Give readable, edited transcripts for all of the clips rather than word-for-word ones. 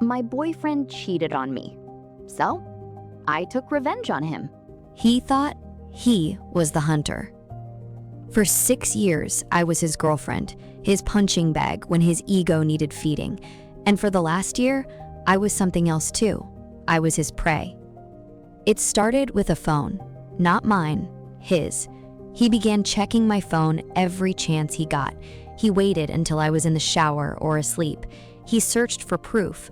My boyfriend cheated on me. So, I took revenge on him. He thought he was the hunter. For 6 years, I was his girlfriend, his punching bag when his ego needed feeding. And for the last year, I was something else too. I was his prey. It started with a phone, not mine, his. He began checking my phone every chance he got. He waited until I was in the shower or asleep. He searched for proof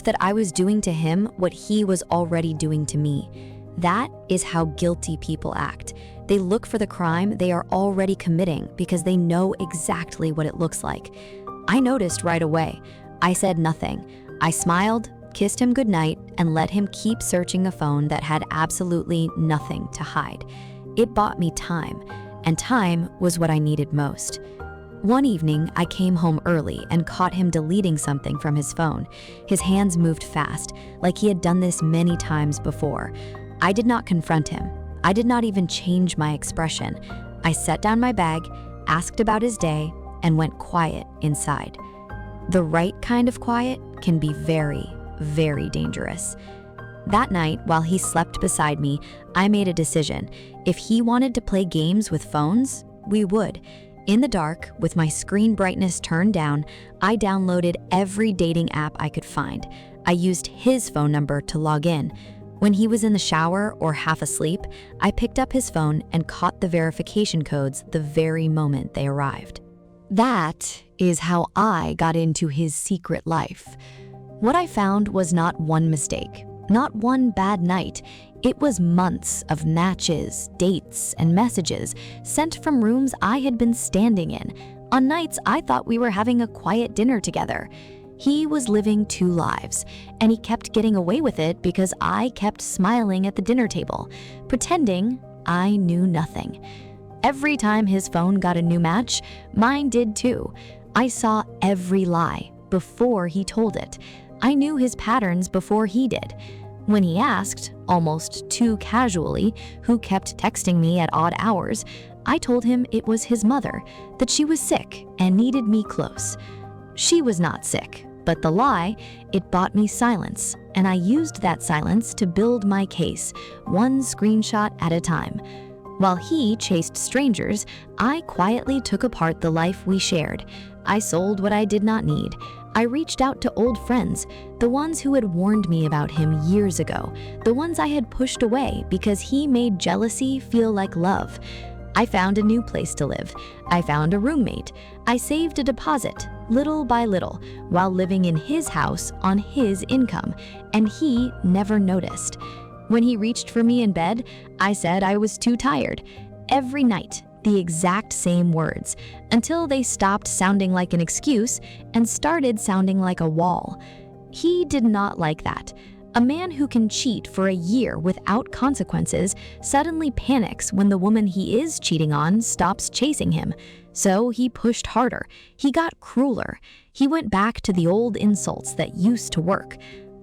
that I was doing to him what he was already doing to me. That is how guilty people act. They look for the crime they are already committing because they know exactly what it looks like. I noticed right away. I said nothing. I smiled, kissed him goodnight, and let him keep searching a phone that had absolutely nothing to hide. It bought me time, and time was what I needed most. One evening, I came home early and caught him deleting something from his phone. His hands moved fast, like he had done this many times before. I did not confront him. I did not even change my expression. I set down my bag, asked about his day, and went quiet inside. The right kind of quiet can be very, very dangerous. That night, while he slept beside me, I made a decision. If he wanted to play games with phones, we would. In the dark, with my screen brightness turned down, I downloaded every dating app I could find. I used his phone number to log in. When he was in the shower or half asleep, I picked up his phone and caught the verification codes the very moment they arrived. That is how I got into his secret life. What I found was not one mistake, not one bad night. It was months of matches, dates, and messages sent from rooms I had been standing in, on nights I thought we were having a quiet dinner together. He was living 2 lives, and he kept getting away with it because I kept smiling at the dinner table, pretending I knew nothing. Every time his phone got a new match, mine did too. I saw every lie before he told it. I knew his patterns before he did. When he asked, almost too casually, who kept texting me at odd hours, I told him it was his mother, that she was sick and needed me close. She was not sick, but the lie, it bought me silence, and I used that silence to build my case, one screenshot at a time. While he chased strangers, I quietly took apart the life we shared. I sold what I did not need. I reached out to old friends, the ones who had warned me about him years ago, the ones I had pushed away because he made jealousy feel like love. I found a new place to live. I found a roommate. I saved a deposit, little by little, while living in his house on his income, and he never noticed. When he reached for me in bed, I said I was too tired. Every night, the exact same words, until they stopped sounding like an excuse and started sounding like a wall. He did not like that. A man who can cheat for a year without consequences suddenly panics when the woman he is cheating on stops chasing him. So he pushed harder. He got crueler. He went back to the old insults that used to work.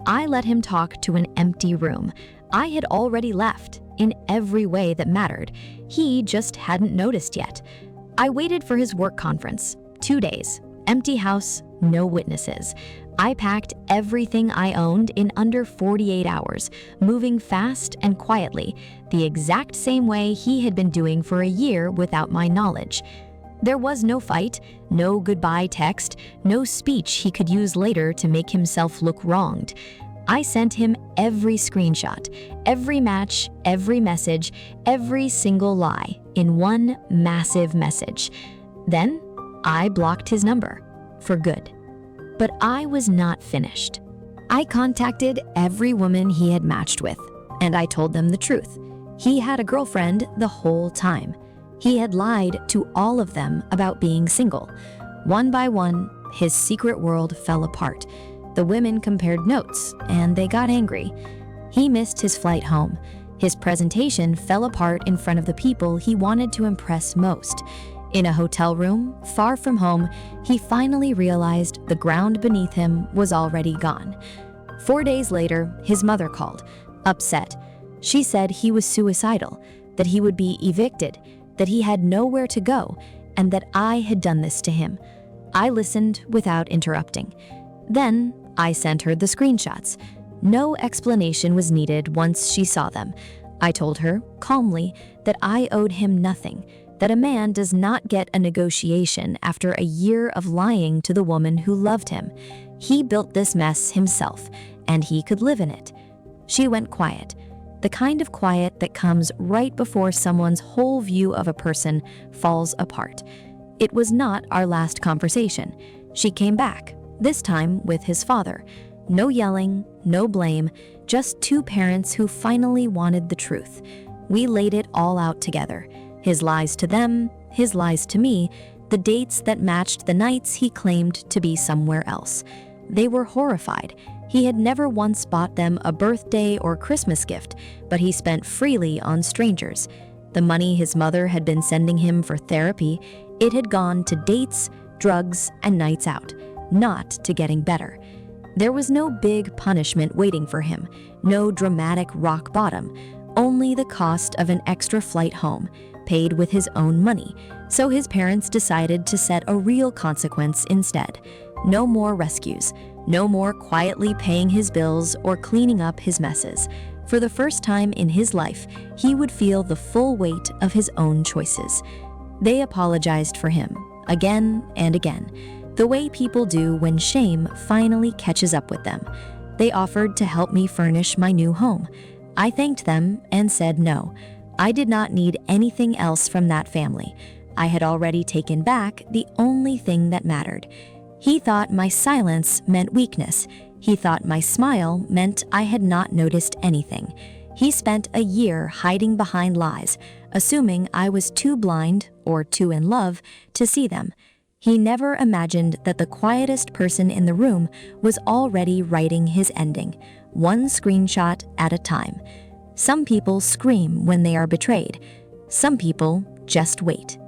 I let him talk to an empty room. I had already left, in every way that mattered. He just hadn't noticed yet. I waited for his work conference. 2 days. Empty house, no witnesses. I packed everything I owned in under 48 hours, moving fast and quietly, the exact same way he had been doing for a year without my knowledge. There was no fight, no goodbye text, no speech he could use later to make himself look wronged. I sent him every screenshot, every match, every message, every single lie in one massive message. Then I blocked his number for good. But I was not finished. I contacted every woman he had matched with, and I told them the truth. He had a girlfriend the whole time. He had lied to all of them about being single. One by one, his secret world fell apart. The women compared notes, and they got angry. He missed his flight home. His presentation fell apart in front of the people he wanted to impress most. In a hotel room, far from home, he finally realized the ground beneath him was already gone. 4 days later, his mother called, upset. She said he was suicidal, that he would be evicted, that he had nowhere to go, and that I had done this to him. I listened without interrupting. Then I sent her the screenshots. No explanation was needed once she saw them. I told her, calmly, that I owed him nothing, that a man does not get a negotiation after a year of lying to the woman who loved him. He built this mess himself, and he could live in it. She went quiet, the kind of quiet that comes right before someone's whole view of a person falls apart. It was not our last conversation. She came back, this time with his father. No yelling, no blame, just two parents who finally wanted the truth. We laid it all out together. His lies to them, his lies to me, the dates that matched the nights he claimed to be somewhere else. They were horrified. He had never once bought them a birthday or Christmas gift, but he spent freely on strangers. The money his mother had been sending him for therapy, it had gone to dates, drugs, and nights out, not to getting better. There was no big punishment waiting for him, no dramatic rock bottom, only the cost of an extra flight home, paid with his own money. So his parents decided to set a real consequence instead. No more rescues, no more quietly paying his bills or cleaning up his messes. For the first time in his life, he would feel the full weight of his own choices. They apologized for him, again and again, the way people do when shame finally catches up with them. They offered to help me furnish my new home. I thanked them and said no. I did not need anything else from that family. I had already taken back the only thing that mattered. He thought my silence meant weakness. He thought my smile meant I had not noticed anything. He spent a year hiding behind lies, assuming I was too blind or too in love to see them. He never imagined that the quietest person in the room was already writing his ending, one screenshot at a time. Some people scream when they are betrayed. Some people just wait.